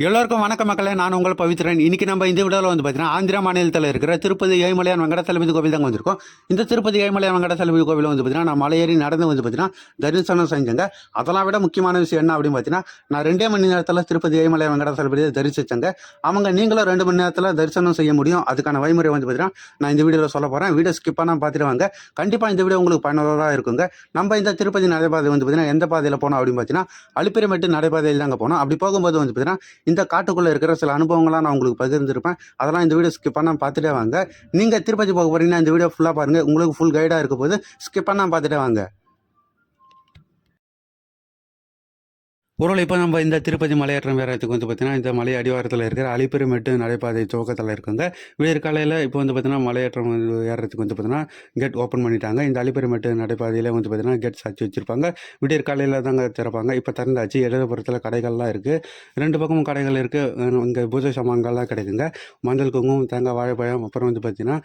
எல்லோருக்கும் வணக்க மக்களே, நான் உங்கள் பவித்ரன். இன்னைக்கு நம்ம இந்த வீடியோவில் வந்து பார்த்தீங்கன்னா ஆந்திரா மாநிலத்தில் இருக்கிற திருப்பதி ஏழுமலையான் வெங்கடாசலபதி கோவில் தாங்க வந்திருக்கோம். இந்த திருப்பதி ஏழுமலையான் வெங்கடாசலபதி கோவில் வந்து பார்த்தீங்கன்னா நான் மலையேறி நடந்து வந்து பார்த்தீங்கன்னா தரிசனம் செஞ்சேங்க. அதெல்லாம் விட முக்கியமான விஷயம் என்ன அப்படின்னு பார்த்தீங்கன்னா, நான் 2 மணி நேரத்தில் திருப்பதி ஏழுமலையான் வெங்கடாசலபதியை தரிசித்தேங்க. அவங்க நீங்களும் 2 மணி நேரத்தில் தரிசனம் செய்ய முடியும். அதுக்கான வழிமுறை வந்து பார்த்தீங்கன்னா நான் இந்த வீடியோவில் சொல்ல போகிறேன். வீடியோ ஸ்கிப் பண்ணால் பார்த்துட்டு வாங்க. கண்டிப்பாக இந்த வீடியோ உங்களுக்கு பயனுள்ளதாக இருக்குங்க. நம்ம இந்த திருப்பதி நடைபாதை வந்து பார்த்தீங்கன்னா எந்த பாதையில் போனோம் அப்படின்னு பார்த்தீங்கன்னா அலிப்பிரிமெட்டு நடைபாதையில் தாங்க போனோம். அப்படி போகும்போது வந்து பார்த்தீங்கன்னா இந்த காட்டுக்குள்ளே இருக்கிற சில அனுபவங்களாக நான் உங்களுக்கு பகிர்ந்துருப்பேன். அதெல்லாம் இந்த வீடியோ ஸ்கிப் பண்ணால் பார்த்துட்டே வாங்க. நீங்கள் திருப்பதி போக போகிறீங்கன்னா இந்த வீடியோ ஃபுல்லாக பாருங்கள். உங்களுக்கு ஃபுல் கைடாக இருக்க போது ஸ்கிப் பண்ணால் பார்த்துட்டே வாங்க. பொருள் இப்போ நம்ம இந்த திருப்பதி மலையேற்றம் ஏறத்துக்கு வந்து பார்த்தீங்கன்னா இந்த மலை அடிவாரத்தில் இருக்கிற அலிப்பிரிமெட்டு நடைபாதை துவக்கத்தில் இருக்குங்க. விடியற் காலையில் இப்போ வந்து பார்த்தீங்கன்னா மலையேற்றம் ஏறத்துக்கு வந்து பார்த்தீங்கன்னா கேட் ஓப்பன் பண்ணிட்டாங்க. இந்த அலிப்பிரிமெட்டு நடைபாதையில் வந்து பார்த்தீங்கன்னா கேட் சாட்சி வச்சுருப்பாங்க. விடியற் காலையில் தாங்க திறப்பாங்க. இப்போ திறந்தாச்சு. இடதுபுறத்தில் கடைகள்லாம் இருக்குது. 2 பக்கமும் கடைகள் இருக்குது. இங்கே பூஜை சாமான்கள்லாம் கிடைக்குங்க. மஞ்சள் குங்குமம், தேங்காய், வாழைப்பழம், அப்புறம் வந்து பார்த்தீங்கன்னா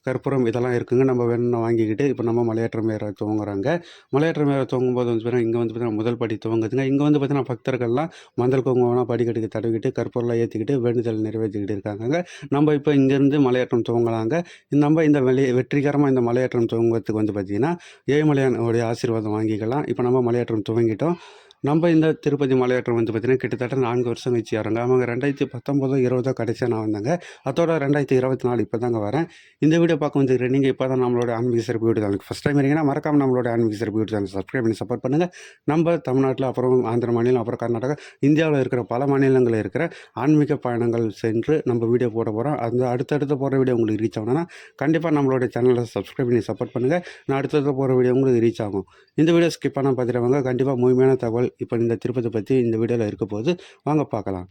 கற்பூரம் இதெல்லாம் இருக்குங்க. நம்ம வேணும்னா வாங்கிக்கிட்டு இப்போ நம்ம மலையேற்றம் ஏற துவங்குறாங்க. மலையேற்றம் ஏற துவங்கும்போது வந்து பார்த்தீங்கன்னா இங்கே வந்து பார்த்தீங்கன்னா முதல் படி துவங்குதுங்க. இங்கே வந்து பார்த்தீங்கன்னா பக்தர்கள்லாம் மஞ்சள் குங்குமம்லாம் படிக்கட்டுக்கு தடவிக்கிட்டு கற்பூரம்லாம் ஏற்றிக்கிட்டு வேண்டுதல் நிறைவேற்றிக்கிட்டு இருக்காங்க. நம்ம இப்போ இங்கேருந்து மலையேற்றம் துவங்கலாங்க. நம்ம இந்த வெற்றிகரமாக இந்த மலையேற்றம் துவங்குறதுக்கு வந்து பார்த்திங்கன்னா ஏழுமலையானுடைய ஆசீர்வாதம் வாங்கிக்கலாம். இப்போ நம்ம மலையேற்றம் துவங்கிட்டோம். நம்ம இந்த திருப்பதி மலையேற்றம் வந்து பார்த்திங்கன்னா கிட்டத்தட்ட 4 வருஷம் கழிச்சு ஏறோங்க. அவங்க 2019 20 கடைசியாக நான் வந்தேங்க. அதோட 2024 இப்போ தாங்க வரேன். இந்த வீடியோ பார்க்க வந்துருக்கிறேன். நீங்கள் இப்போ தான் நம்மளோட ஆன்மீக சிறப்பு யூடியூப் சேனலுக்கு ஃபஸ்ட் டைம் இருக்கீங்கன்னா மறக்காமல் நம்மளோட ஆன்மீக சிறப்பு யூடியூப் சேனல் சப்ஸ்கிரைப் பண்ணி சப்போர்ட் பண்ணுங்கள். நம்ம தமிழ்நாட்டில், அப்புறம் ஆந்திர மாநிலம், அப்புறம் கர்நாடகா, இந்தியாவில் இருக்கிற பல மாநிலங்களில் இருக்கிற ஆன்மீக பயணங்கள் சென்று நம்ம வீடியோ போட போகிறோம். அந்த அடுத்தடுத்து போகிற வீடியோ உங்களுக்கு ரீச் ஆகணும்னா கண்டிப்பாக நம்மளோட சேனலை சப்ஸ்கிரைப் பண்ணி சப்போர்ட் பண்ணுங்கள். நான் அடுத்தடுத்து போகிற வீடியோ உங்களுக்கு ரீச் ஆகும். இந்த வீடியோ ஸ்கிப் பண்ணால் பார்த்துருவாங்க. கண்டிப்பாக முழுமையான தகவல் இப்போ இந்த திருப்பதி பற்றி இந்த வீடியோவில் இருக்க போது வாங்க பார்க்கலாம்.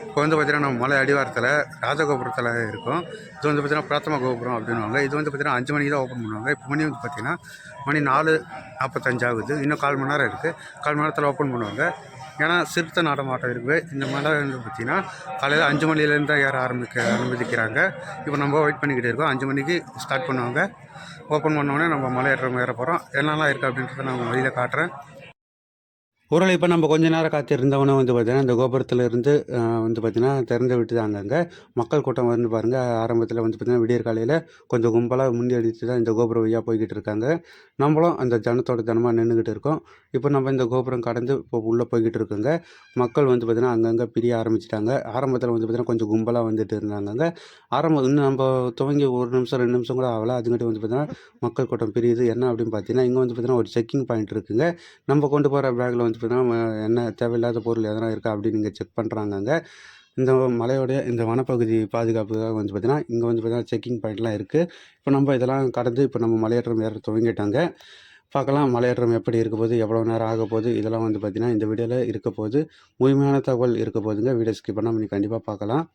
இப்போ வந்து பார்த்தீங்கன்னா நம்ம மலை அடிவாரத்தில் ராஜகோபுரத்தில் இருக்கும். இது வந்து பார்த்தீங்கன்னா பிராத்தம கோபுரம் அப்படின்வாங்க. இது வந்து பார்த்தீங்கன்னா 5 மணிக்கு தான் ஓப்பன் பண்ணுவாங்க. இப்போ மணி வந்து பார்த்தீங்கன்னா மணி 4:45 ஆகுது. இன்னும் 1/4 மணி நேரம் இருக்குது. 1/4 மணி நேரத்தில் ஓப்பன் பண்ணுவாங்க. ஏன்னா சிறுத்தை நடமாட்டம் இருக்குது. இந்த மலை வந்து பார்த்திங்கன்னா காலையில் 5 மணிலேருந்து தான் ஏற அனுமதிக்கிறாங்க. இப்போ நம்ம வெயிட் பண்ணிக்கிட்டு இருக்கோம். 5 மணிக்கு ஸ்டார்ட் பண்ணுவாங்க. ஓப்பன் பண்ணோடனே நம்ம மலையேற்றம் ஏற போகிறோம். என்னெல்லாம் இருக்குது அப்படின்றத நான் வழியில் காட்டுறேன். ஊரில் இப்போ நம்ம கொஞ்ச நேரம் காத்திருந்தவொன்னே வந்து பார்த்தீங்கன்னா இந்த கோபுரத்தில் இருந்து வந்து பார்த்திங்கன்னா திறந்து விட்டுதாங்க. அங்கே மக்கள் கூட்டம் வந்து பாருங்கள். ஆரம்பத்தில் வந்து பார்த்திங்கன்னா விடியற் காலையில் கொஞ்சம் கும்பலாக முந்தி அடித்து தான் இந்த கோபுரம் வழியாக போய்கிட்டு இருக்காங்க. நம்மளும் அந்த ஜனத்தோட ஜனமாக நின்றுக்கிட்டு இருக்கோம். இப்போ நம்ம இந்த கோபுரம் கடந்து இப்போ உள்ளே போய்கிட்டு இருக்கோங்க. மக்கள் வந்து பார்த்திங்கன்னா அங்கங்கே பிரிய ஆரம்பிச்சிட்டாங்க. ஆரம்பத்தில் வந்து பார்த்திங்கன்னா கொஞ்சம் கும்பலாக வந்துட்டு இருந்தாங்க. இன்னும் நம்ம துவங்கி 1 நிமிஷம் 2 நிமிஷம் கூட ஆகலை. அதுங்கிட்ட வந்து பார்த்திங்கன்னா மக்கள் கூட்டம் பிரியுது. என்ன அப்படின்னு பார்த்தீங்கன்னா இங்கே வந்து பார்த்திங்கன்னா ஒரு செக்கிங் பாயிண்ட் இருக்குங்க. நம்ம கொண்டு போகிற பேக்கில் வந்து பார்த்தீங்கன்னா என்ன தேவையில்லாத பொருள் எதனா இருக்கா அப்படின்னு இங்கே செக் பண்ணுறாங்கங்க. இந்த மலையோடைய இந்த வனப்பகுதி பாதுகாப்புக்காக வந்து பார்த்திங்கன்னா இங்கே வந்து பார்த்திங்கன்னா செக்கிங் பாயிண்ட்லாம் இருக்குது. இப்போ நம்ம இதெல்லாம் கடந்து இப்போ நம்ம மலையேற்றம் ஏற துவங்கிட்டாங்க. பார்க்கலாம் மலையேற்றம் எப்படி இருக்க போகுது, எவ்வளோ நேரம் ஆக போகுது, இதெல்லாம் வந்து பார்த்திங்கன்னா இந்த வீடியோவில் இருக்க போகுது. முழுமையான தகவல் இருக்க போகுதுங்க. வீடியோ ஸ்கிப் பண்ணாமல் நீங்கள் கண்டிப்பாக பார்க்கலாம்.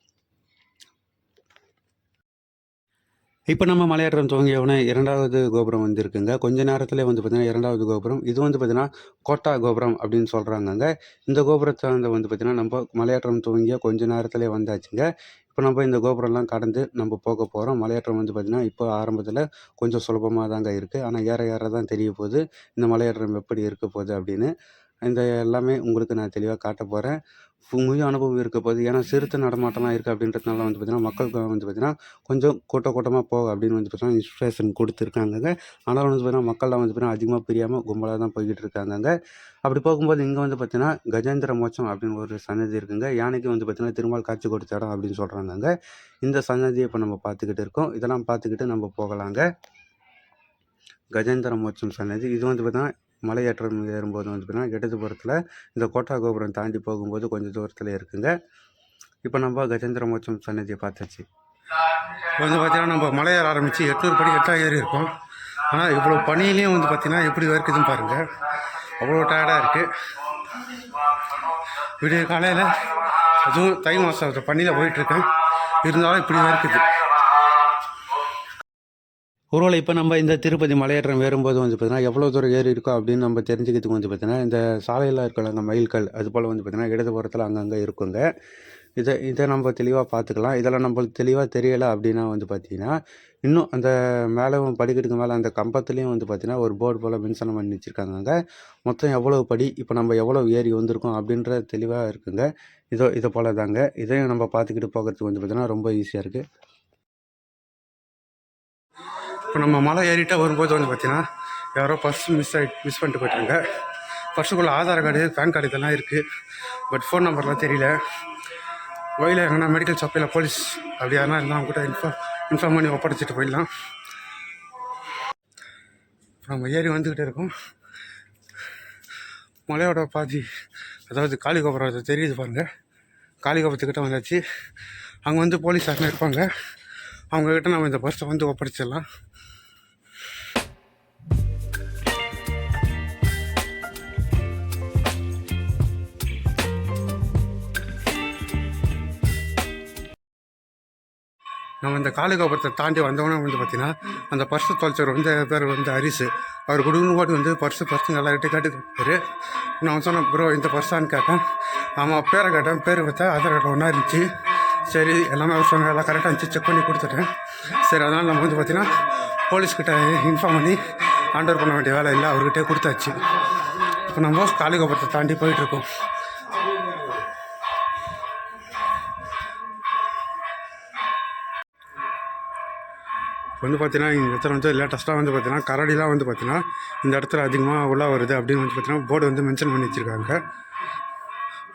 இப்போ நம்ம மலையேற்றம் துவங்கியவுடனே 2வது கோபுரம் வந்துருக்குங்க. கொஞ்ச நேரத்திலே வந்து பார்த்திங்கன்னா 2வது கோபுரம். இது வந்து பார்த்திங்கன்னா கோட்டா கோபுரம் அப்படின்னு சொல்கிறாங்கங்க. இந்த கோபுரத்தை வந்து பார்த்திங்கன்னா நம்ம மலையேற்றம் துவங்கிய கொஞ்ச நேரத்திலே வந்தாச்சுங்க. இப்போ நம்ம இந்த கோபுரம்லாம் கடந்து நம்ம போக போகிறோம். மலையேற்றம் வந்து பார்த்திங்கன்னா இப்போ ஆரம்பத்தில் கொஞ்சம் சுலபமாக தாங்க இருக்குது. ஆனால் ஏற ஏற தான் தெரிய போகுது இந்த மலையேற்றம் எப்படி இருக்க போகுது அப்படின்னு. இந்த எல்லாமே உங்களுக்கு நான் தெளிவாக காட்ட போகிறேன். முழு அனுபவம் இருக்க போகுது. ஏன்னா சிறுத்தை நடமாட்டம்லாம் இருக்குது அப்படின்றதுனால வந்து பார்த்திங்கன்னா மக்களுக்கு வந்து பார்த்திங்கன்னா கொஞ்சம் கூட்டமாக போக அப்படின்னு வந்து பார்த்திங்கன்னா இன்ஸ்பிரேஷன் கொடுத்துருக்காங்கங்க. ஆனாலும் வந்து பார்த்திங்கன்னா மக்கள்லாம் வந்து பார்த்திங்கன்னா அதிகமாக பிரியாமல் கும்பலாக தான் போய்கிட்டு இருக்காங்கங்க. அப்படி போகும்போது இங்கே வந்து பார்த்திங்கன்னா கஜேந்திர மோட்சம் அப்படின்னு ஒரு சன்னதி இருக்குங்க. யானைக்கு வந்து பார்த்திங்கன்னா திருமால் காட்சி கொடுத்த இடம் அப்படின்னு சொல்கிறாங்கங்க. இந்த சன்னதியை இப்போ நம்ம பார்த்துக்கிட்டு இருக்கோம். இதெல்லாம் பார்த்துக்கிட்டு நம்ம போகலாங்க. கஜேந்திர மோட்சம் சன்னதி இது வந்து பார்த்திங்கன்னா மலையேற்றம் ஏறும்போது வந்து பார்த்திங்கன்னா இடதுபுறத்தில் இந்த கோட்டா கோபுரம் தாண்டி போகும்போது கொஞ்சம் தூரத்தில் இருக்குங்க. இப்போ நம்ம கஜேந்திர மோட்சம் சன்னதியை பார்த்தாச்சு. இப்போ வந்து பார்த்திங்கன்னா நம்ம மலையேற ஆரம்பித்து 800 படி எட்டாக ஏறி இருக்கோம். ஆனால் இவ்வளோ பனியிலையும் வந்து பார்த்திங்கன்னா எப்படி இருக்குதுன்னு பாருங்கள். அவ்வளோ டயர்டாக இருக்குது. விடிய காலையில் அதுவும் தை மாதம் பனியில் போயிட்டுருக்கேன். இருந்தாலும் இப்படி இருக்குது. ஒருவேளை இப்போ நம்ம இந்த திருப்பதி மலையேற்றம் ஏறும்போது வந்து பார்த்திங்கன்னா எவ்வளோ தூரம் ஏறி இருக்கோ அப்படின்னு நம்ம தெரிஞ்சுக்கிறதுக்கு வந்து பார்த்திங்கன்னா இந்த சாலையில் இருக்கிற மைல்கள் அது போல் வந்து பார்த்திங்கன்னா இடதுபுறத்தில் அங்கங்கே இருக்குங்க. இதை நம்ம தெளிவாக பார்த்துக்கலாம். இதெல்லாம் நம்மளுக்கு தெளிவாக தெரியலை அப்படின்னா வந்து பார்த்திங்கன்னா இன்னும் அந்த மேலே படிக்கட்டுக்கு மேலே அந்த கம்பத்துலேயும் வந்து பார்த்திங்கன்னா ஒரு போர்டு போல் மென்ஷன் பண்ணி வச்சுருக்காங்க. அங்கே மொத்தம் எவ்வளோ படி, இப்போ நம்ம எவ்வளோ ஏறி வந்திருக்கோம் அப்படின்ற தெளிவாக இருக்குங்க. இதை போல் தாங்க. இதையும் நம்ம பார்த்துக்கிட்டு போகிறதுக்கு வந்து பார்த்திங்கன்னா ரொம்ப ஈஸியாக இருக்குது. இப்போ நம்ம மலை ஏறிட்டே வரும்போது வந்து பார்த்திங்கன்னா யாரோ பர்ஸ் மிஸ் பண்ணிட்டு போயிட்டாங்க. பர்ஸுக்குள்ளே ஆதார் கார்டு, பேன் கார்டு இதெல்லாம் இருக்குது. பட் ஃபோன் நம்பர்லாம் தெரியல. வழியில் எங்கன்னா மெடிக்கல் ஷாப்பில் போலீஸ் அப்படி யாருனா இருந்தால் அவங்க கூட இன்ஃபார்ம் பண்ணி ஒப்படைச்சிட்டு போயிடலாம். நம்ம ஏறி வந்துக்கிட்டே இருக்கோம். மலையோட பாதி, அதாவது காளிகோபுரம் அது தெரியுது பாருங்கள். காளிகோபுரத்துக்கிட்ட வந்தாச்சு. அங்கே வந்து போலீஸ் யாருன்னா இருப்பாங்க. அவங்கக்கிட்ட நம்ம இந்த பர்ஸை வந்து ஒப்படைச்சிடலாம். நம்ம இந்த காளிகோபுரத்தை தாண்டி வந்தவொடனே வந்து பார்த்திங்கன்னா அந்த பர்ஸு தொலைச்சவர் வந்து பேர் வந்து ஹரிசு. அவர் குடும்பம் போட்டு வந்து பர்ஸு எல்லார்கிட்ட கேட்டுப்பாரு. நான் சொன்னேன், ப்ரோ இந்த பர்ஸான்னு கேட்டேன். ஆமாம், பேரை கேட்டேன். பேர் பார்த்தா ஆதார் கார்டு ஒன்றா இருந்துச்சு. சரி, எல்லாமே அவர் சொன்ன எல்லாம் கரெக்டாக இருந்துச்சு, செக் பண்ணி கொடுத்துட்டேன். சரி, அதனால் நம்ம வந்து பார்த்திங்கன்னா போலீஸ்கிட்ட இன்ஃபார்ம் பண்ணி ஆண்டர் பண்ண வேண்டிய வேலை இல்லை, அவர்கிட்டே கொடுத்தாச்சு. இப்போ நம்ம காளிகோபுரத்தை தாண்டி போயிட்டுருக்கோம். வந்து பார்த்தீங்கன்னா இந்த இடத்துல வந்து லேட்டஸ்ட்டாக வந்து பார்த்தீங்கன்னா கரடிலாம் வந்து பார்த்தீங்கன்னா இந்த இடத்துல அதிகமாக உள்ள வருது அப்படின்னு வந்து பார்த்தீங்கன்னா போர்டு வந்து மென்ஷன் பண்ணி வச்சுருக்காங்க.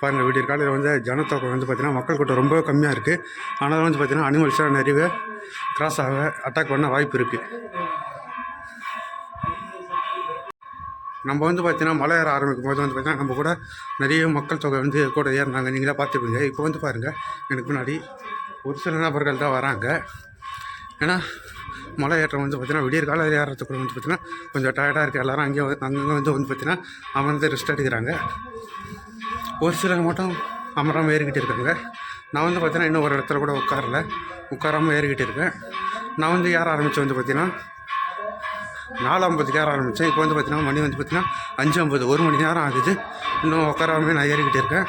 பாருங்கள், விடியற் காலையில் வந்து ஜனத்தொகை வந்து பார்த்தீங்கன்னா மக்கள் கூட்டம் ரொம்ப கம்மியாக இருக்குது. ஆனாலும் வந்து பார்த்தீங்கன்னா அனிமல்ஸாக நிறையவே கிராஸ் ஆக அட்டாக் பண்ண வாய்ப்பு இருக்குது. நம்ம வந்து பார்த்தீங்கன்னா மலை ஏற ஆரம்பிக்கும் போது வந்து பார்த்தீங்கன்னா நம்ம கூட நிறைய மக்கள் தொகை வந்து கூட ஏறினாங்க. நீங்களே பார்த்துப்பீங்க. இப்போ வந்து பாருங்கள், எனக்கு முன்னாடி ஒரு சில நபர்கள் தான் வராங்க. ஏன்னா மலை ஏற்றம் வந்து பார்த்திங்கன்னா விடியற் காலையில் ஏறத்துக்கு வந்து பார்த்திங்கன்னா கொஞ்சம் டயர்டாக இருக்குது. எல்லோரும் அங்கங்கே வந்து பார்த்திங்கன்னா அமர்ந்து ரெஸ்ட் எடுக்கிறாங்க. ஒரு சிலர் மட்டும் அமராமல் ஏறிக்கிட்டு இருக்காங்க. நான் வந்து பார்த்திங்கன்னா இன்னும் ஒரு இடத்துல கூட உட்காராமல் ஏறிக்கிட்டு இருக்கேன். நான் வந்து ஏற ஆரம்பித்தேன் வந்து பார்த்திங்கன்னா 4:50 ஏற ஆரம்பித்தேன். இப்போ வந்து பார்த்திங்கன்னா மணி வந்து பார்த்திங்கன்னா 5:50, 1 மணி நேரம் ஆகுது. இன்னும் உட்காராமே நான் ஏறிக்கிட்டு இருக்கேன்.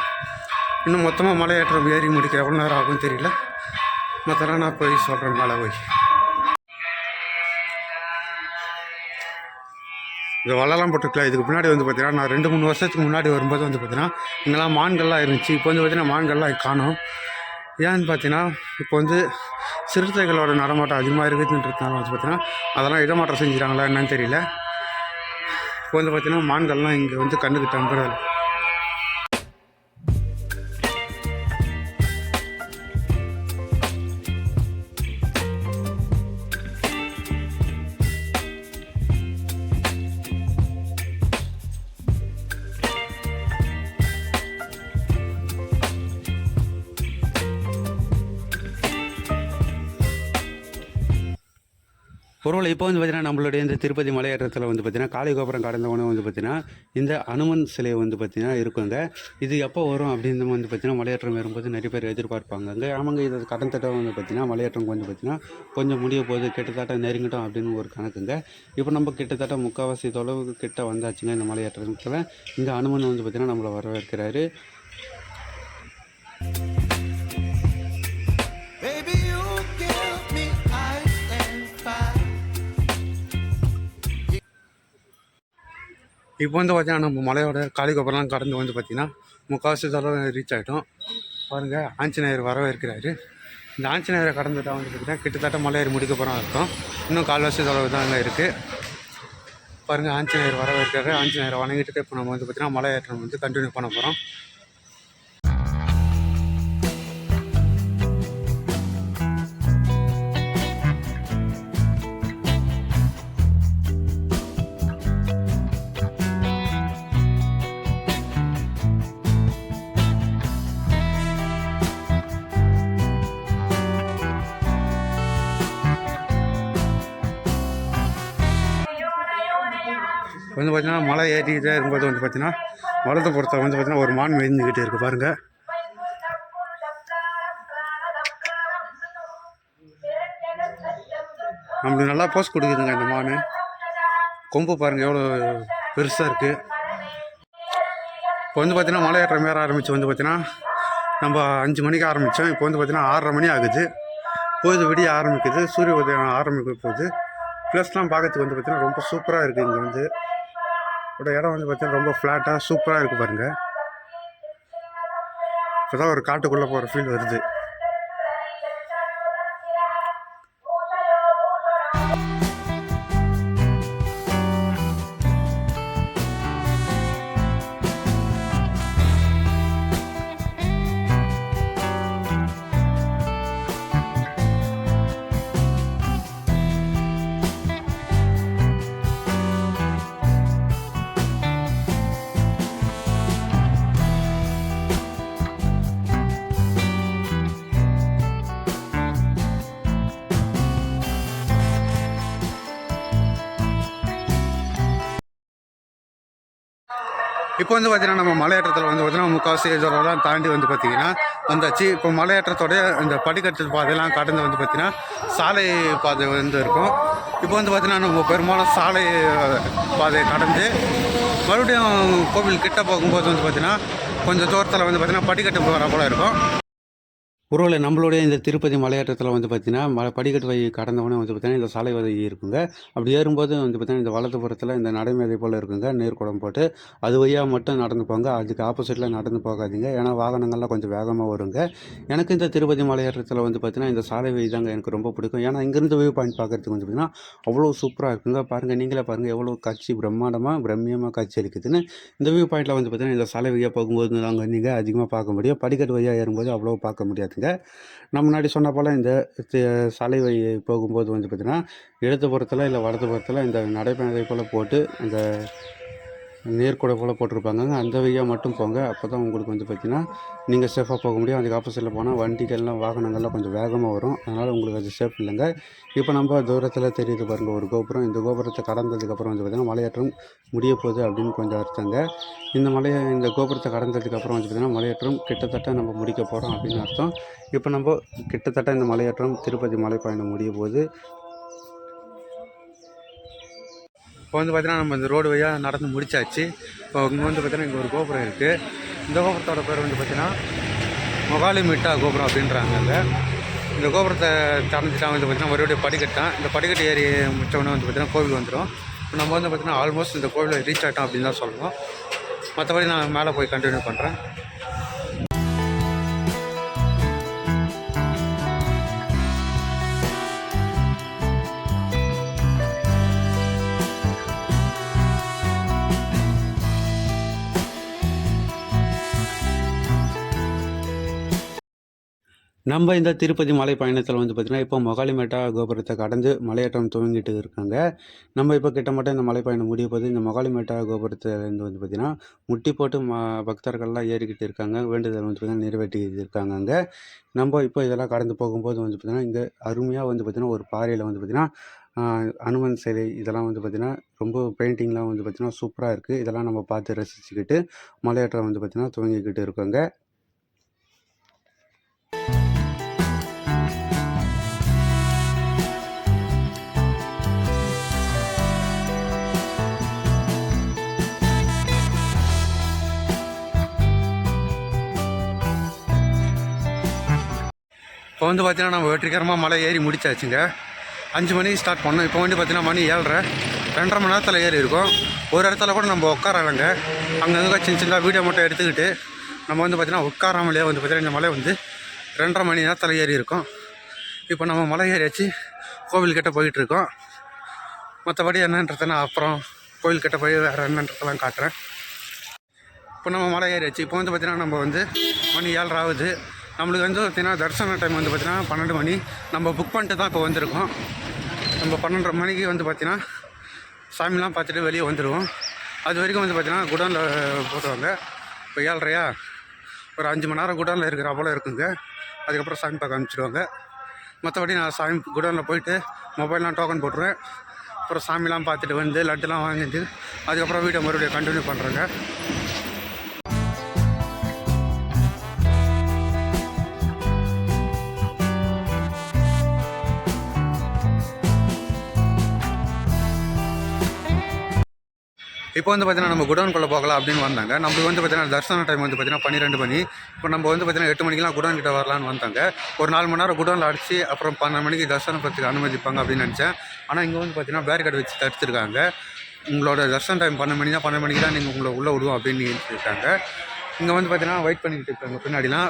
இன்னும் மொத்தமாக மலை ஏற்றம் ஏறி முடிக்க எவ்வளோ நேரம் ஆகும்னு தெரியல. மொத்தம் நான் போய் சொல்கிறேன் மேலே போய். இந்த வலைலாம் போட்டுருக்கலாம். இதுக்கு முன்னாடி வந்து பார்த்தீங்கன்னா நான் 2-3 வருஷத்துக்கு முன்னாடி வரும்போது வந்து பார்த்தீங்கன்னா இங்கெல்லாம் மான்கள்லாம் இருந்துச்சு. இப்போ வந்து பார்த்தீங்கன்னா மான்கள்லாம் காணோம். ஏன்னு பார்த்தீங்கன்னா இப்போ வந்து சிறுத்தைகளோட நடமாட்டம் அதிகமாக இருக்குதுன்றதுனால வந்து பார்த்தீங்கன்னா அதெல்லாம் இடமாற்றம் செஞ்சுறாங்களா என்னன்னு தெரியல. இப்போ வந்து பார்த்தீங்கன்னா மான்கள்லாம் இங்கே வந்து கண்ணுக்கு தம்புறது. ஒருவேளை இப்போ வந்து பார்த்தீங்கன்னா நம்மளுடைய இந்த திருப்பதி மலையேற்றத்தில் வந்து பார்த்தீங்கன்னா காளிகோபுரம் கடந்தவொடனே வந்து பார்த்தீங்கன்னா இந்த அனுமன் சிலை வந்து பார்த்தீங்கன்னா இருக்குங்க. இது எப்போ வரும் அப்படின்னு வந்து பார்த்தீங்கன்னா மலையேற்றம் வரும்போது நிறைய பேர் எதிர்பார்ப்பாங்க. அங்கே ஆமாங்க, இது கடந்தட்டம் வந்து பார்த்தீங்கன்னா மலையேற்றம் வந்து பார்த்தீங்கன்னா கொஞ்சம் முடிய போது கிட்டத்தட்ட நெருங்கிட்டோம் அப்படின்னு ஒரு கணக்குங்க. இப்போ நம்ம கிட்டத்தட்ட முக்கால்வாசி தொலைவு கிட்ட வந்தாச்சுங்க. இந்த மலையேற்றத்தில் இங்கே அனுமன் வந்து பார்த்தீங்கன்னா நம்மளை வரவேற்கிறாரு. இப்போ வந்து பார்த்தீங்கன்னா நம்ம மலையோட காளிகோபுரம்லாம் கடந்து வந்து பார்த்திங்கன்னா முக்கால்வாசி தொலைவு ரீச் ஆகிட்டோம். பாருங்கள், ஆஞ்சநேயர் வரவேற்கிறாரு. இந்த ஆஞ்சநேயரை கடந்துட்டால் வந்து பார்த்திங்கன்னா கிட்டத்தட்ட மலை ஏறி முடிக்க போகிறோம் இருக்கும். இன்னும் கால்வாசி தொலைவு தான் அங்கே இருக்குது. பாருங்கள், ஆஞ்சநேயர் வரவேற்கிறாரு. ஆஞ்சநேயரை வணங்கிட்டு இப்போ நம்ம வந்து பார்த்திங்கன்னா மலை ஏற்றம் வந்து கண்டினியூ பண்ண போகிறோம். வந்து பார்த்திங்கன்னா மலை ஏறிக்கிட்டே இருக்கும்போது வந்து பார்த்திங்கன்னா வலது புறத்தில் வந்து பார்த்திங்கன்னா ஒரு மான் மேய்ஞ்சிக்கிட்டே இருக்குது. பாருங்கள், நம்மளுக்கு நல்லா போஸ் கொடுக்குதுங்க இந்த மான். கொம்பு பாருங்கள் எவ்வளோ பெருசாக இருக்குது. இப்போ வந்து பார்த்திங்கன்னா மலை ஏற்றம் ஏற ஆரம்பித்து வந்து பார்த்திங்கன்னா நம்ம 5 மணிக்கு ஆரம்பித்தோம். இப்போ வந்து பார்த்திங்கன்னா 6:30 மணி ஆகுது. பொழுது விடிய ஆரம்பிக்குது, சூரிய உதயம் ஆரம்பிக்க போகுது. ப்ளஸ்லாம் பார்க்கறதுக்கு வந்து பார்த்திங்கன்னா ரொம்ப சூப்பராக இருக்குது. இங்கே வந்து இடம் வந்து பார்த்திங்கன்னா ரொம்ப ஃப்ளாட்டாக சூப்பராக இருக்குது பாருங்கள். இப்போ தான் ஒரு காட்டுக்குள்ளே போகிற ஃபீல் வருது. இப்போ வந்து பார்த்திங்கன்னா நம்ம மலையேற்றத்தில் வந்து பார்த்திங்கன்னா முக்கால்வாசி இதெல்லாம் தாண்டி வந்து பார்த்திங்கன்னா வந்தாச்சு. இப்போ மலையேற்றத்தோடைய இந்த படிக்கட்டு பாதையெல்லாம் கடந்து வந்து பார்த்திங்கன்னா சாலை பாதை வந்து இருக்கும். இப்போ வந்து பார்த்திங்கன்னா நம்ம பெரும்பாலும் சாலை பாதையை கடந்து மறுபடியும் கோவில் கிட்ட போகும்போது வந்து பார்த்திங்கன்னா கொஞ்சம் தூரத்தில் வந்து பார்த்திங்கன்னா படிக்கட்டு போகிற போல இருக்கும். ஒருவேளை நம்மளுடைய இந்த திருப்பதி மலையேற்றத்தில் வந்து பார்த்திங்கன்னா படிக்கட்டு வழி கடந்தவொடனே வந்து பார்த்திங்கன்னா இந்த சாலை வழி இருக்குங்க. அப்படி ஏறும்போது வந்து பார்த்திங்கன்னா இந்த வலதுபுறத்தில் இந்த நடைமேதை போல் இருக்குங்க, நேர்குடம் போட்டு. அது வழியாக மட்டும் நடந்து போங்க, அதுக்கு ஆப்போசிட்டில் நடந்து போகாதீங்க. ஏன்னா வாகனங்கள்லாம் கொஞ்சம் வேகமாக வருங்க. எனக்கு இந்த திருப்பதி மலையேற்றத்தில் வந்து பார்த்திங்கன்னா இந்த சாலை வழி தாங்க எனக்கு ரொம்ப பிடிக்கும். ஏன்னா இங்கேருந்து வியூ பாயிண்ட் பார்க்குறதுக்கு வந்து பார்த்திங்கன்னா அவ்வளோ சூப்பராக இருக்குங்க. பாருங்கள், நீங்களே பாருங்கள் எவ்வளோ காட்சி பிரம்மியமாக காட்சி அளிக்குதுன்னு. இந்த வியூ பாயிண்டில் வந்து பார்த்திங்கன்னா இந்த சாலை வழியாக போகும்போது நாங்கள் நீங்கள் அதிகமாக பார்க்க முடியும். படிக்கட்டு வழியாக ஏறும்போது அவ்வளோ பார்க்க முடியாது. நான் முன்னாடி சொன்ன போல் இந்த சாலை வழி போகும்போது வந்து பார்த்திங்கன்னா இடதுபுறத்தில் இல்லை வலதுபுறத்தில் இந்த நடைபாதை போல் போட்டு அந்த நேர்கூடை போல் போட்டிருப்பாங்க. அந்த வழியாக மட்டும் போங்க. அப்போ தான் உங்களுக்கு வந்து பார்த்திங்கன்னா நீங்கள் சேஃபாக போக முடியும். அதுக்கு ஆப்போசிட்டில் போனால் வண்டிகள்லாம் வாகனங்கள்லாம் கொஞ்சம் வேகமாக வரும். அதனால் உங்களுக்கு அது சேஃப் இல்லைங்க. இப்போ நம்ம தூரத்தில் தெரியுது பாருங்கள் ஒரு கோபுரம். இந்த கோபுரத்தை கடந்ததுக்கப்புறம் வந்து பார்த்திங்கன்னா மலையேற்றம் முடிய போகுது அப்படின்னு கொஞ்சம் அர்த்தங்க. இந்த கோபுரத்தை கடந்ததுக்கப்புறம் வந்து பார்த்திங்கன்னா மலையேற்றம் கிட்டத்தட்ட நம்ம முடிக்க போகிறோம் அப்படின்னு அர்த்தம். இப்போ நம்ம கிட்டத்தட்ட இந்த மலையேற்றம் திருப்பதி மலை பயணம் முடிய போகுது. இப்போ வந்து பார்த்திங்கன்னா நம்ம இந்த ரோடு வழியாக நடந்து முடிச்சாச்சு. இப்போ இங்கே வந்து பார்த்திங்கன்னா இங்கே ஒரு கோபுரம் இருக்குது. இந்த கோபுரத்தோட பேர் வந்து பார்த்திங்கன்னா மொகாலிமிட்டா கோபுரம் அப்படின்றாங்க. இந்த கோபுரத்தை திறந்துட்டா வந்து பார்த்திங்கன்னா மறுபடியும் படிக்கட்டான். இந்த படிக்கட்டு ஏறி முடிச்சோடனே வந்து பார்த்திங்கன்னா கோவில் வந்துடும். இப்போ நம்ம வந்து பார்த்திங்கன்னா ஆல்மோஸ்ட் இந்த கோவிலை ரீச் ஆகிட்டோம் அப்படின்னு தான் சொல்லணும். மற்றபடி நான் மேலே போய் கண்டினியூ பண்ணுறேன். நம்ம இந்த திருப்பதி மலை பயணத்தில் வந்து பார்த்திங்கன்னா இப்போ மொகாலிமேட்டா கோபுரத்தை கடந்து மலையேற்றம் துவங்கிட்டு இருக்காங்க. நம்ம இப்போ கிட்டத்தட்ட இந்த மலை பயணம் முடிய போது இந்த மொகாலிமேட்டா கோபுரத்துலேருந்து வந்து பார்த்திங்கன்னா முட்டி போட்டு பக்தர்கள்லாம் ஏறிக்கிட்டு இருக்காங்க. வேண்டுதல் வந்து பார்த்திங்கன்னா நிறைவேற்றிக்கிட்டு இருக்காங்க. அங்கே நம்ம இப்போ இதெல்லாம் கடந்து போகும்போது வந்து பார்த்திங்கன்னா இங்கே அருமையாக வந்து பார்த்திங்கன்னா ஒரு பாறையில் வந்து பார்த்திங்கன்னா அனுமன் சிலை இதெல்லாம் வந்து பார்த்திங்கன்னா ரொம்ப பெயிண்டிங்லாம் வந்து பார்த்திங்கன்னா சூப்பராக இருக்குது. இதெல்லாம் நம்ம பார்த்து ரசிச்சுக்கிட்டு மலையேற்றம் வந்து பார்த்திங்கன்னா துவங்கிக்கிட்டு இருக்காங்க. இப்போ வந்து பார்த்திங்கன்னா நம்ம வெற்றிகரமாக மலை ஏறி முடிச்சாச்சுங்க. 5 மணிக்கு ஸ்டார்ட் பண்ணோம். இப்போ வந்து பார்த்திங்கன்னா மணி 7:30, 2.5 மணி நேரத்தில் ஏறி இருக்கும். ஒரு இடத்துல கூட நம்ம உட்காரலைங்க. அங்கங்கே சின்ன வீடியோ மட்டும் எடுத்துக்கிட்டு நம்ம வந்து பார்த்திங்கன்னா உட்காராமலே வந்து பார்த்திங்கன்னா இந்த மலை வந்து 2.5 மணி நேரத்தில் ஏறி இருக்கும். இப்போ நம்ம மலை ஏறியாச்சு, கோவில்கிட்ட போயிட்டுருக்கோம். மற்றபடி என்னன்றதுனா அப்புறம் கோவில்கிட்ட போய் வேறு என்னன்றதெல்லாம் காட்டுறேன். இப்போ நம்ம மலை ஏறியாச்சு. இப்போ வந்து பார்த்திங்கன்னா நம்ம வந்து மணி 7:30 ஆகுது. நம்மளுக்கு வந்து பார்த்திங்கன்னா தரிசன டைம் வந்து பார்த்திங்கன்னா 12 மணி. நம்ம புக் பண்ணிட்டு தான் இப்போ வந்திருக்கோம். நம்ம 12:30 மணிக்கு வந்து பார்த்திங்கன்னா சாமிலாம் பார்த்துட்டு வெளியே வந்துடுவோம். அது வரைக்கும் வந்து பார்த்திங்கன்னா குடோனில் போட்டுருவாங்க. இப்போ 7:30 ஒரு 5 மணி நேரம் குடோனில் இருக்கிற போல் இருக்குங்க. அதுக்கப்புறம் சாமி பார்க்க அனுப்பிச்சிடுவாங்க. மற்றபடி நான் சாமி குடோனில் போயிட்டு மொபைல்லாம் டோக்கன் போட்டுருவேன். அப்புறம் சாமிலாம் பார்த்துட்டு வந்து லட்டுலாம் வாங்கிட்டு அதுக்கப்புறம் வீட்டை மறுபடியும் கண்டினியூ பண்ணுறேங்க. இப்போ வந்து பார்த்தீங்கன்னா நம்ம குடோனுக்குள்ளே போகலாம் அப்படின்னு வந்தாங்க. நம்மளுக்கு வந்து பார்த்தீங்கன்னா தரிசன டைம் வந்து பார்த்தீங்கன்னா 12 மணி. இப்போ நம்ம வந்து பார்த்தீங்கன்னா 8 மணிக்கெலாம் குடோன் கிட்ட வரலான்னு வந்தாங்க. ஒரு 4 மணி நேரம் குடோனில் அடிச்சு அப்புறம் 12 மணிக்கு தரிசனம் பத்துக்கு அனுமதிப்பாங்க அப்படின்னு நினச்சேன். ஆனால் இங்கே வந்து பார்த்தீங்கன்னா பேரிகார்டு வச்சு தடுத்துருக்காங்க. உங்களோட தரிசன டைம் 12 மணி தான், 12 மணிக்கு தான் நீங்கள் உங்களை உள்ளே விடுவோம் அப்படின்னு சொல்லியிருக்காங்க. இங்கே வந்து பார்த்தீங்கன்னா வெயிட் பண்ணிக்கிட்டு இருக்காங்க பின்னாடிலாம்.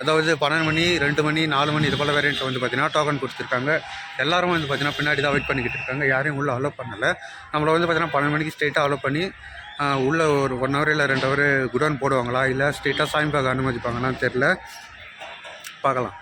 அதாவது 12 மணி, 2 மணி, 4 மணி இது போல் வேரியண்ட்டில் வந்து பார்த்தீங்கன்னா டோக்கன் கொடுத்துருக்காங்க. எல்லாரும் வந்து பார்த்தீங்கன்னா பின்னாடி தான் வெயிட் பண்ணிக்கிட்டு இருக்காங்க. யாரையும் உள்ளே அலோவ் பண்ணலை. நம்மளை வந்து பார்த்தீங்கன்னா 12 மணிக்கு ஸ்ட்ரெயிட்டாக அலோவ் பண்ணி உள்ளே ஒரு 1 ஹவர் இல்லை 2 ஹவர் குடோன் போடுவாங்களா, இல்லை ஸ்ட்ரெயிட்டாக சாமி பார்க்க அனுமதிப்பாங்களான்னு தெரில. பார்க்கலாம்.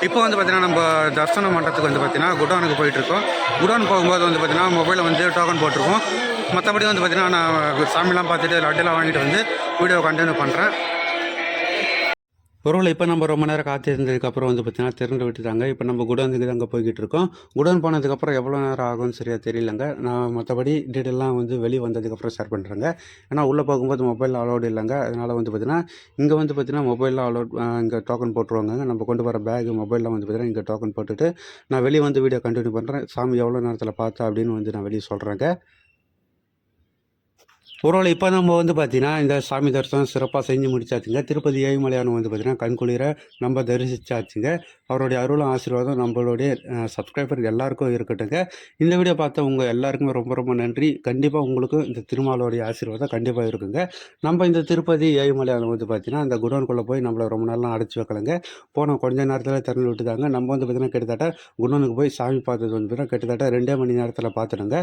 இப்போ வந்து பார்த்தீங்கன்னா நம்ம தரிசன மண்டபத்துக்கு வந்து பார்த்தீங்கன்னா குடோனுக்கு போயிட்டுருக்கோம். குடோன் போகும்போது வந்து பார்த்தீங்கன்னா மொபைலில் வந்து டோக்கன் போட்டிருக்கோம். மற்றபடி வந்து பார்த்தீங்கன்னா நான் சாமிலாம் பார்த்துட்டு லட்டெல்லாம் வாங்கிட்டு வந்து வீடியோ கண்டினியூ பண்ணுறேன். ஒருவேளை இப்போ நம்ம ரொம்ப நேரம் காத்திருந்ததுக்கப்புறம் வந்து பார்த்தீங்கன்னா திறந்து விட்டுட்டாங்க. இப்போ நம்ம குடோனுக்கு அங்கே போய்கிட்டு இருக்கோம். குடோன் போனதுக்கப்புறம் எவ்வளோ நேரம் ஆகும்னு சரியாக தெரியலங்க. நான் மற்றபடி டீட்டெயிலாம் வந்து வெளியே வந்ததுக்கப்புறம் ஷேர் பண்ணுறேங்க. ஏன்னா உள்ளே போகும்போது மொபைலில் அலோடு இல்லைங்க. அதனால் வந்து பார்த்தீங்கன்னா இங்கே வந்து பார்த்தீங்கன்னா மொபைலில் அலோட் இங்கே டோக்கன் போட்டுருவாங்க. நம்ம கொண்டு வர பேகு மொபைலில் வந்து பார்த்தீங்கன்னா இங்கே டோக்கன் போட்டுட்டு நான் வெளியே வந்து வீடியோ கண்டினியூ பண்ணுறேன். சாமி எவ்வளோ நேரத்தில் பார்த்தா அப்படின்னு வந்து நான் வெளியே சொல்கிறேங்க. ஒருவேளை இப்போ நம்ம வந்து பார்த்தீங்கன்னா இந்த சாமி தரிசனம் சிறப்பாக செஞ்சு முடிச்சாச்சுங்க. திருப்பதி ஏழுமலையான் வந்து பார்த்தீங்கன்னா கண்குளிர நம்ம தரிசிச்சாச்சுங்க. அவருடைய அருளும் ஆசீர்வாதம் நம்மளுடைய சப்ஸ்கிரைபர் எல்லாருக்கும் இருக்கட்டுங்க. இந்த வீடியோ பார்த்த உங்கள் எல்லாருக்குமே ரொம்ப ரொம்ப நன்றி. கண்டிப்பாக உங்களுக்கும் இந்த திருமாலோடைய ஆசீர்வாதம் கண்டிப்பாக இருக்குங்க. நம்ம இந்த திருப்பதி ஏழுமலையான் வந்து பார்த்தீங்கன்னா இந்த குடோனுக்குள்ளே போய் நம்மளை ரொம்ப நாள்லாம் அடைச்சி வைக்கலைங்க. போன கொஞ்ச நேரத்தில் திறந்து விட்டுதாங்க. நம்ம வந்து பார்த்தீங்கன்னா கிட்டத்தட்ட குடோனுக்கு போய் சாமி பார்த்தது வந்து பார்த்தீங்கன்னா கிட்டத்தட்ட 2 மணி நேரத்தில் பார்த்துடுங்க.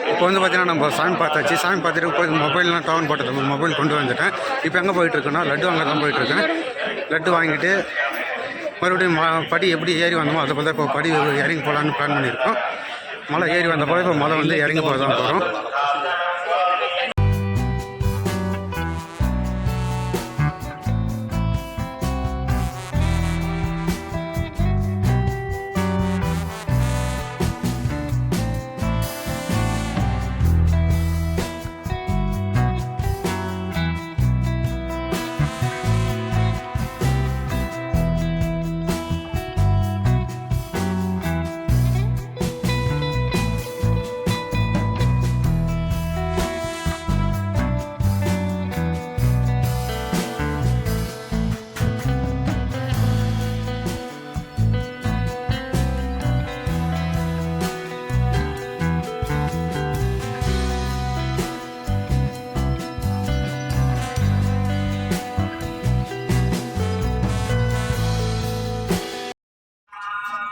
இப்போ வந்து பார்த்தீங்கன்னா நம்ம சாமி பார்த்தாச்சு. சாமி பார்த்துட்டு போய் மொபைல்லாம் டவுன் போட்டது மொபைல் கொண்டு வந்துட்டேன். இப்போ எங்கே போயிட்டுருக்கேன்னா லட்டு வாங்க தான் போயிட்டுருக்கேன். லட்டு வாங்கிட்டு மறுபடியும் படி எப்படி ஏறி வந்தோமோ அதை போல் இப்போ படி இறங்கி போகலான்னு பிளான் பண்ணியிருக்கோம். மலை ஏறி வந்த போது இப்போ மலை வந்து இறங்கி போக தான் போகிறோம்.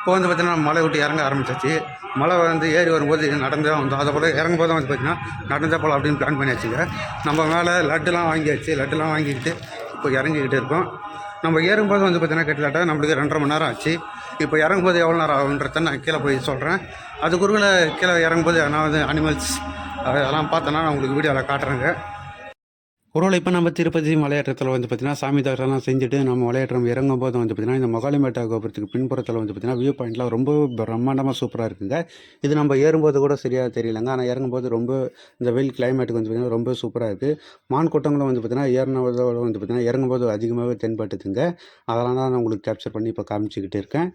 இப்போ வந்து பார்த்தீங்கன்னா மலை விட்டு இறங்க ஆரம்பிச்சாச்சு. மலை வந்து ஏறி வரும்போது நடந்தே வந்தோம். அதை போல் இறங்கும்போது வந்து பார்த்தீங்கன்னா நடந்தே போகலாம் அப்படின்னு பிளான் பண்ணியாச்சுங்க. நம்ம மேலே லட்டுலாம் வாங்கியாச்சு. லட்டுலாம் வாங்கிக்கிட்டு இப்போ இறங்கிக்கிட்டு இருக்கோம். நம்ம ஏறும்போது வந்து பார்த்தீங்கன்னா கிட்டத்தட்ட நம்மளுக்கு 2.5 மணி நேரம் ஆச்சு. இப்போ இறங்கும்போது எவ்வளோ நேரம் ஆகுன்றத நான் கீழே போய் சொல்கிறேன். அது குறுகில் கீழே இறங்கும்போது நான் வந்து அனிமல்ஸ் அதெல்லாம் பார்த்தேன்னா நான் உங்களுக்கு வீடியோவில் காட்டுறேங்க. ஒருவேளை இப்போ நம்ம திருப்பதி மலையேற்றத்தில் வந்து பார்த்திங்கன்னா சாமி தரிசனம் செஞ்சுட்டு நம்ம மலையேற்றம் இறங்கும்போது வந்து பார்த்திங்கன்னா இந்த மகாலிமேட்டா கோபுரத்துக்கு பின்புறத்தில் வந்து பார்த்திங்கன்னா வியூ பாயிண்ட்லாம் ரொம்ப பிரம்மாண்டமாக சூப்பராக இருக்குங்க. இது நம்ம ஏறும்போது கூட சரியாக தெரியலங்க. ஆனால் இறங்கும்போது ரொம்ப இந்த வெயில் கிளைமேட்டுக்கு வந்து பார்த்திங்கன்னா ரொம்ப சூப்பராக இருக்குது. மான் கூட்டங்களும் வந்து பார்த்திங்கன்னா ஏறினதோட வந்து பார்த்திங்கன்னா இறங்கும்போது அதிகமாகவே தென்பட்டுதுங்க. அதெல்லாம் தான் நான் உங்களுக்கு கேப்சர் பண்ணி இப்போ காமிச்சிக்கிட்டு இருக்கேன்.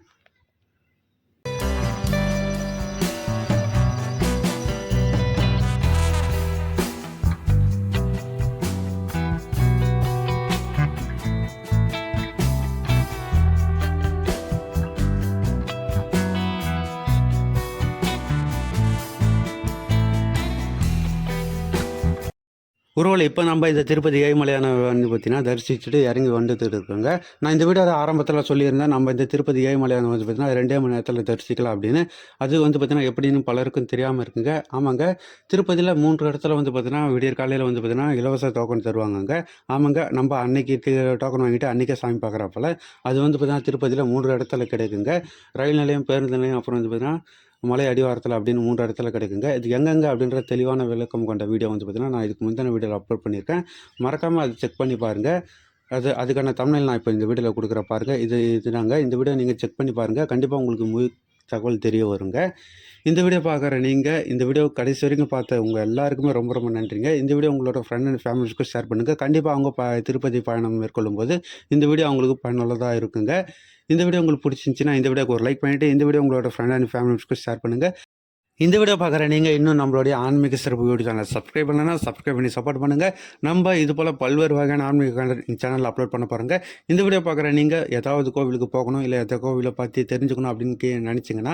ஒருவேளை இப்போ நம்ம இந்த திருப்பதி ஏழுமலையான வந்து பார்த்தீங்கன்னா தரிசிச்சுட்டு இறங்கி வந்துட்டு இருக்கோங்க. நான் இந்த வீடியோ ஆரம்பத்தில் சொல்லியிருந்தேன், நம்ம இந்த திருப்பதி ஏழுமலையான வந்து பார்த்தீங்கன்னா 2 மணி நேரத்தில் தரிசிக்கலாம் அப்படின்னு. அது வந்து பார்த்தீங்கன்னா எப்படின்னு பலருக்கும் தெரியாமல் இருக்குங்க. ஆமாங்க, திருப்பதியில் 3 இடத்துல வந்து பார்த்தீங்கன்னா விடியற் காலையில் வந்து பார்த்தீங்கன்னா இலவச டோக்கன் தருவாங்கங்க. ஆமாங்க, நம்ம அன்னைக்கு டோக்கன் வாங்கிட்டு அன்றைக்கே சாமி பார்க்குறப்பல அது வந்து பார்த்தீங்கன்னா திருப்பதியில் 3 இடத்துல கிடைக்குங்க. ரயில் நிலையம், பேருந்து நிலையம், அப்புறம் வந்து பார்த்தீங்கன்னா மலை அடிவாரத்தில் அப்படின்னு 3 இடத்துல கிடைக்குங்க. இது எங்கெங்கே அப்படின்ற தெளிவான விளக்கம் கொண்ட வீடியோ வந்து பார்த்தீங்கன்னா நான் இதுக்கு முந்தின வீடியோவில் அப்லோட் பண்ணியிருக்கேன். மறக்காமல் அது செக் பண்ணி பாருங்கள். அதுக்கான தம்ப்நெயில் நான் இப்போ இந்த வீடியோவில் கொடுக்குற பாருங்கள். இதுதாங்க இந்த வீடியோ நீங்கள் செக் பண்ணி பாருங்கள். கண்டிப்பாக உங்களுக்கு தகவல் தெரிய வருங்க. இந்த வீடியோ பார்க்குற நீங்கள் இந்த வீடியோ கடைசி வரைக்கும் பார்த்த உங்கள் எல்லாருக்குமே ரொம்ப ரொம்ப நன்றிங்க. இந்த வீடியோ உங்களோட ஃப்ரெண்ட் அண்ட் ஃபேமிலிஸ்க்கும் ஷேர் பண்ணுங்கள். கண்டிப்பாக அவங்க திருப்பதி பயணம் மேற்கொள்ளும்போது இந்த வீடியோ அவங்களுக்கு பயனுள்ளதா இருக்குங்க. இந்த வீடியோ உங்களுக்கு பிடிச்சிருந்துச்சின்னா இந்த வீடியோக்கு ஒரு லைக் பண்ணிவிட்டு இந்த வீடியோ உங்களோட ஃப்ரெண்ட் அண்ட் ஃபேமிலிஸ்க்கும் ஷேர் பண்ணுங்கள். இந்த வீடியோ பார்க்குற நீங்கள் இன்னும் நம்மளுடைய ஆன்மீக சிறப்பு யூடியூப் சேனல் சப்ஸ்கிரைப் பண்ணலன்னா சப்ஸ்கிரைப் பண்ணி சப்போர்ட் பண்ணுங்கள். நம்ம இது போல் பல்வேறு வகையான ஆன்மீக கண்டென்ட் சேனல் அப்லோட் பண்ண பாருங்க. இந்த வீடியோ பார்க்குற நீங்கள் ஏதாவது கோவிலுக்கு போகணும் இல்லை எந்த கோவிலை பற்றி தெரிஞ்சுக்கணும் அப்படின்னு நினச்சிங்கன்னா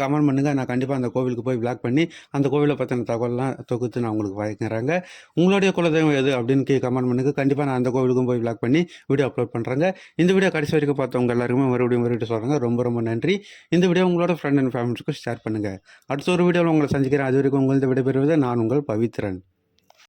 கமெண்ட் பண்ணுங்கள். நான் கண்டிப்பாக அந்த கோவிலுக்கு போய் விளாக் பண்ணி அந்த கோவிலை பற்றின தகவல்லாம் தொகுத்து நான் உங்களுக்கு வழங்குறேங்க. உங்களுடைய குலதெய்வம் எது அப்படின்னு கமெண்ட் பண்ணுங்கள். கண்டிப்பாக நான் அந்த கோவிலுக்கும் போய் விளாக் பண்ணி வீடியோ அப்லோட் பண்ணுறேங்க. இந்த வீடியோ கடைசி வரைக்கும் பார்த்தவங்க எல்லாருக்குமே மறுபடியும் சொல்கிறாங்க ரொம்ப ரொம்ப நன்றி. இந்த வீடியோ உங்களோட ஃப்ரெண்ட் அண்ட் ஃபேமிலிஸ்க்கு ஷேர் பண்ணுங்கள். அடுத்த ஒரு வீடியோவில் உங்களை சந்திக்கிறேன். அது வரைக்கும் உங்களது விடைபெறுவது நான் உங்கள் பவித்ரன்.